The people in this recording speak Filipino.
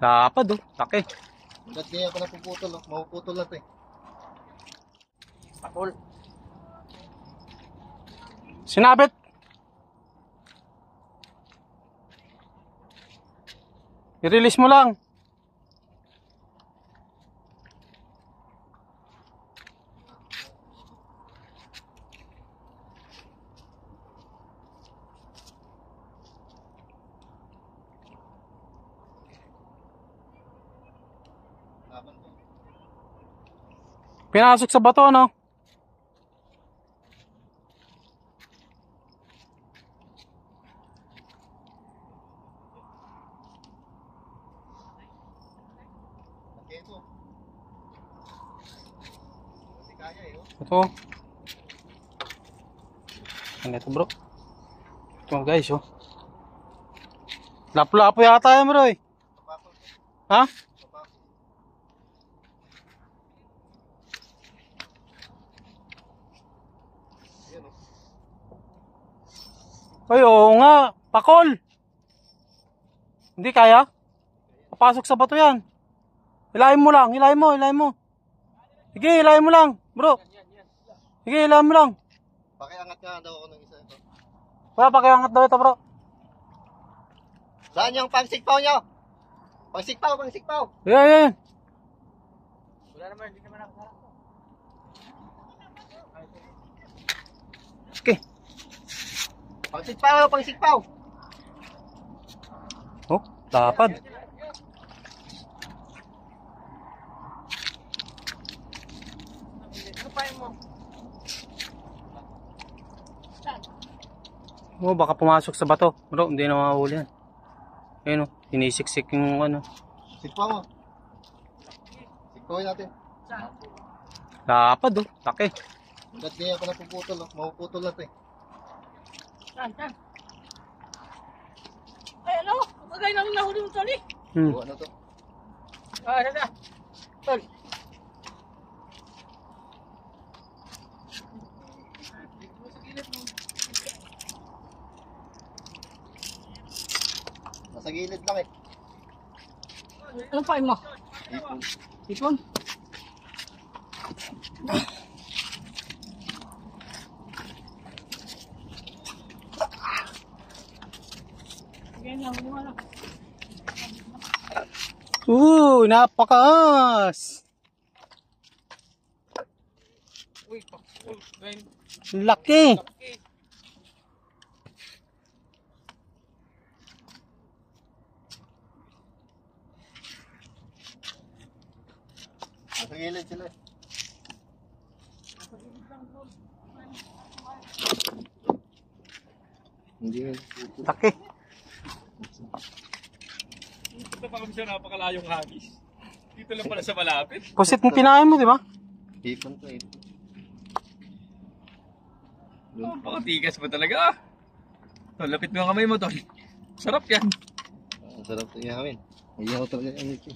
Lapad oh, laki. Ba't di ako napuputol oh? Mapuputol na ito eh. Patol. Sinabit. I-release mo lang. Pinasok sa bato, no? Ito. Ano ito, bro? Ito guys, oh. Lapo-lapo yata yan, bro, eh. Ha? Ay, oo nga. Pakol. Hindi kaya? Papasok sa bato yan. Hilahin mo lang. Hilahin mo. Hilahin mo. Sige, hilahin mo lang. Bro. Sige, hilahin mo lang. Pakiangat nga daw ako ng isa ito. Wala, pakiangat daw ito, bro. Saan yung pangsikpaw nyo? Pangsikpaw, pangsikpaw. Yan, yan. Wala naman, hindi naman ako. Okay. Pangsikpaw, pangsikpaw. Oh, lapad. Oh, baka pumasok sa bato. Bro, hindi na mahuli yan. Ayun oh, sinisiksik yung ano. Sikpaw mo. Sikpawin natin. Lapad oh, laki. Ba't di ako napuputol oh? Mapuputol na ito eh. Saan? Ay, ano? Magay nang nahuli mo tali. Buwa na to. Ah, nada. Tol. Nasa gilid lang eh. Anong pain mo? Ipon. Ipon? Napakaas. Uy, pakul. Laki. Nasa gilid sila eh. Hindi nga. Laki. Ito pa kami siya napakalayong hagis. Dito lang pala sa malapit. Pusit mo kinain mo, di ba? Ipon to ipon. Oh, pakatigas ba talaga? Tol, lapit mo ang kamay mo, tol. Sarap yan. Ang sarap ito ihawin. Ayaw talaga yung ito.